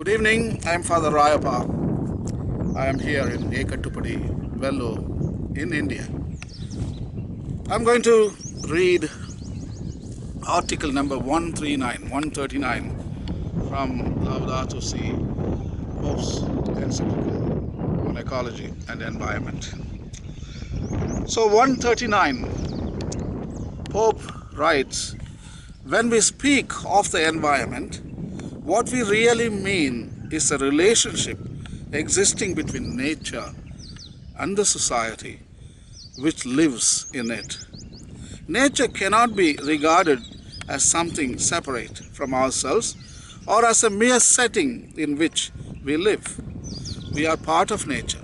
Good evening, I am Father Rayappa. I am here in Ekatupadi, Vellore, in India. I am going to read article number 139 from Laudato Si, Pope's encyclical on ecology and environment. So 139, Pope writes, when we speak of the environment, what we really mean is a relationship existing between nature and the society which lives in it. Nature cannot be regarded as something separate from ourselves or as a mere setting in which we live. We are part of nature,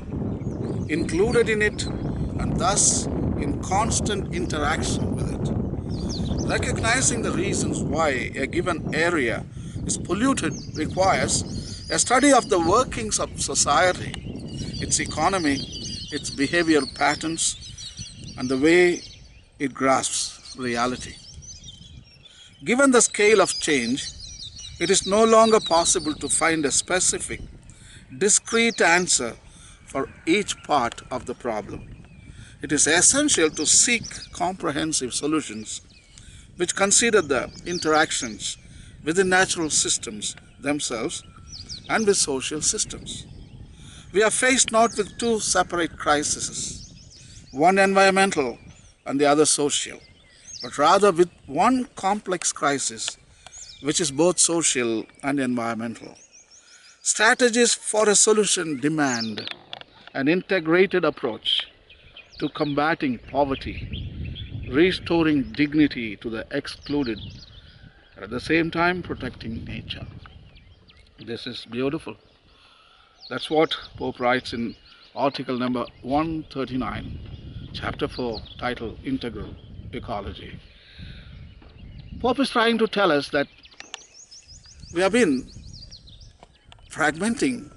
included in it, and thus in constant interaction with it. Recognizing the reasons why a given area is polluted requires a study of the workings of society, its economy, its behavioral patterns, and the way it grasps reality. Given the scale of change, it is no longer possible to find a specific, discrete answer for each part of the problem. It is essential to seek comprehensive solutions which consider the interactions within natural systems themselves and with social systems. We are faced not with two separate crises, one environmental and the other social, but rather with one complex crisis which is both social and environmental. Strategies for a solution demand an integrated approach to combating poverty, restoring dignity to the excluded, and at the same time protecting nature. This is beautiful. That's what Pope writes in article number 139, chapter 4, titled Integral Ecology. Pope is trying to tell us that we have been fragmenting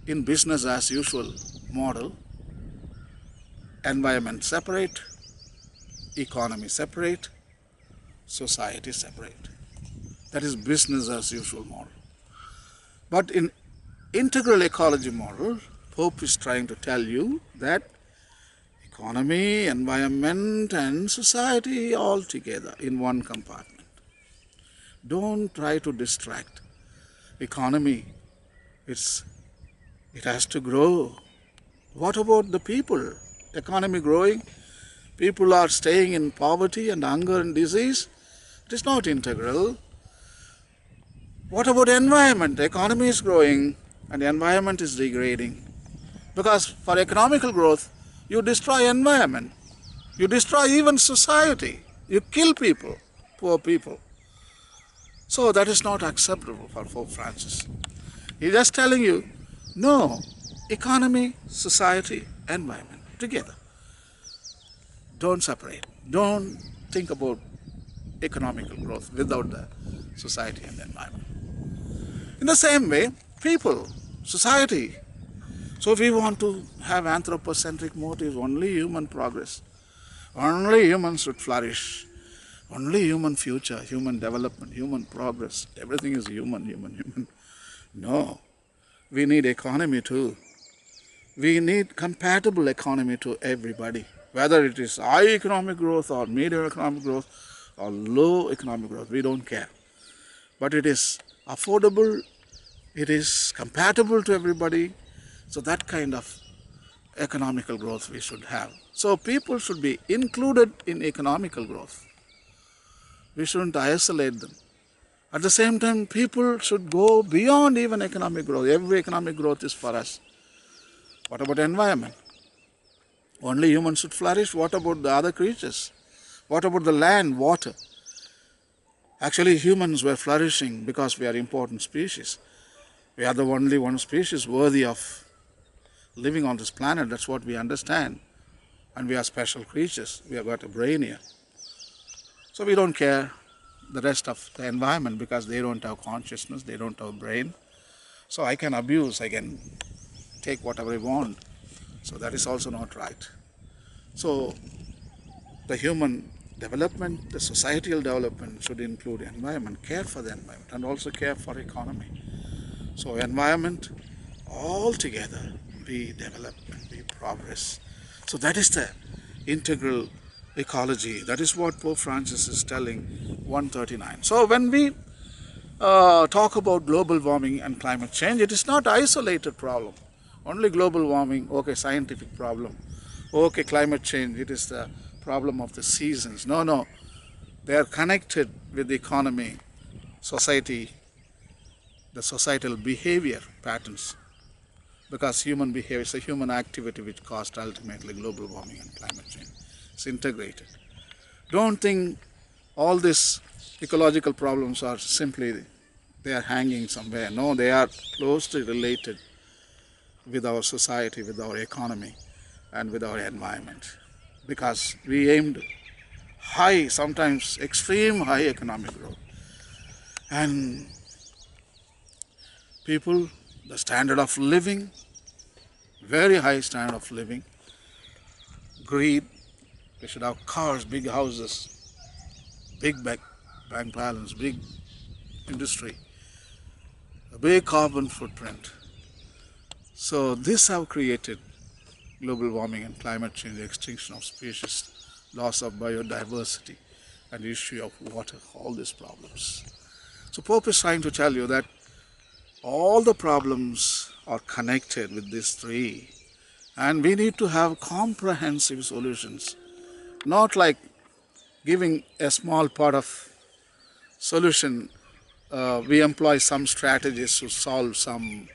in business as usual model, environment separate, economy separate, society separate. That is business as usual model. But in integral ecology model, Pope is trying to tell you that economy, environment and society all together in one compartment. Don't try to distract. Economy, it has to grow. What about the people? Economy growing, people are staying in poverty and hunger and disease. It is not integral. What about environment? The economy is growing and the environment is degrading. Because for economical growth, you destroy environment. You destroy even society. You kill people, poor people. So that is not acceptable for Pope Francis. He's just telling you, no, economy, society, environment, together. Don't separate. Don't think about economical growth without the society and the environment. In the same way, people, society. So if we want to have anthropocentric motives, only human progress, only humans should flourish, only human future, human development, human progress, everything is human. No, we need economy too. We need compatible economy to everybody, whether it is high economic growth or medium economic growth or low economic growth, we don't care. But it is affordable, it is compatible to everybody, so that kind of economical growth we should have. So people should be included in economical growth. We shouldn't isolate them. At the same time, people should go beyond even economic growth. Every economic growth is for us. What about environment? Only humans should flourish. What about the other creatures? What about the land, water? Actually, humans were flourishing because we are important species. We are the only one species worthy of living on this planet. That's what we understand. And we are special creatures. We have got a brain here. So we don't care the rest of the environment because they don't have consciousness, they don't have brain. So I can abuse, I can take whatever I want. So that is also not right. So the human development, the societal development should include environment, care for the environment, and also care for economy. So environment all together, we develop and we progress. So that is the integral ecology. That is what Pope Francis is telling 139. So when we talk about global warming and climate change, it is not isolated problem. Only global warming, okay, scientific problem. Okay, climate change, it is the problem of the seasons. No, no, they are connected with the economy, society, the societal behavior patterns, because human behavior is a human activity which caused ultimately global warming and climate change. It's integrated. Don't think all these ecological problems are simply they are hanging somewhere. No, they are closely related with our society, with our economy, and with our environment. Because we aimed high, sometimes extreme high economic growth. And people, the standard of living, very high standard of living, greed, we should have cars, big houses, big bank balance, big industry, a big carbon footprint. So this have created global warming and climate change, extinction of species, loss of biodiversity, and issue of water, all these problems. So Pope is trying to tell you that all the problems are connected with these three, and we need to have comprehensive solutions, not like giving a small part of solution. We employ some strategies to solve some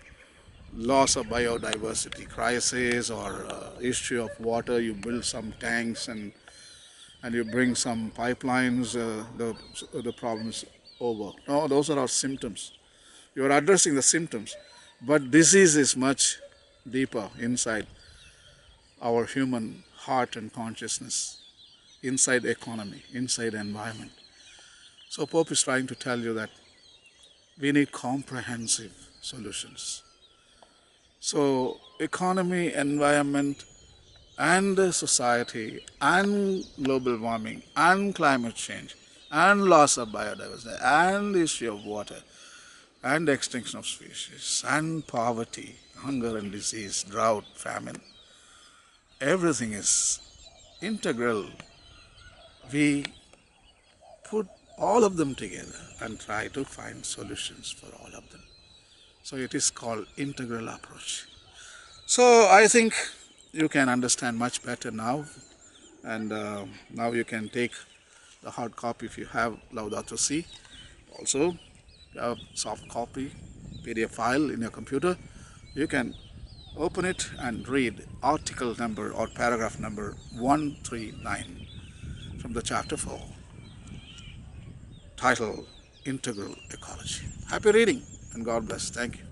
loss of biodiversity crisis or issue of water. You build some tanks and you bring some pipelines, the problem is over. No, those are our symptoms. You are addressing the symptoms, but disease is much deeper inside our human heart and consciousness, inside economy, inside environment. So Pope is trying to tell you that we need comprehensive solutions. So economy, environment, and society, and global warming, and climate change, and loss of biodiversity, and issue of water, and extinction of species, and poverty, hunger and disease, drought, famine. Everything is integral. We put all of them together and try to find solutions for all of them. So it is called integral approach. So I think you can understand much better now, and now you can take the hard copy if you have Laudato Si. Also, you have soft copy, PDF file in your computer. You can open it and read article number or paragraph number 139 from the chapter 4, titled Integral Ecology. Happy reading and God bless. Thank you.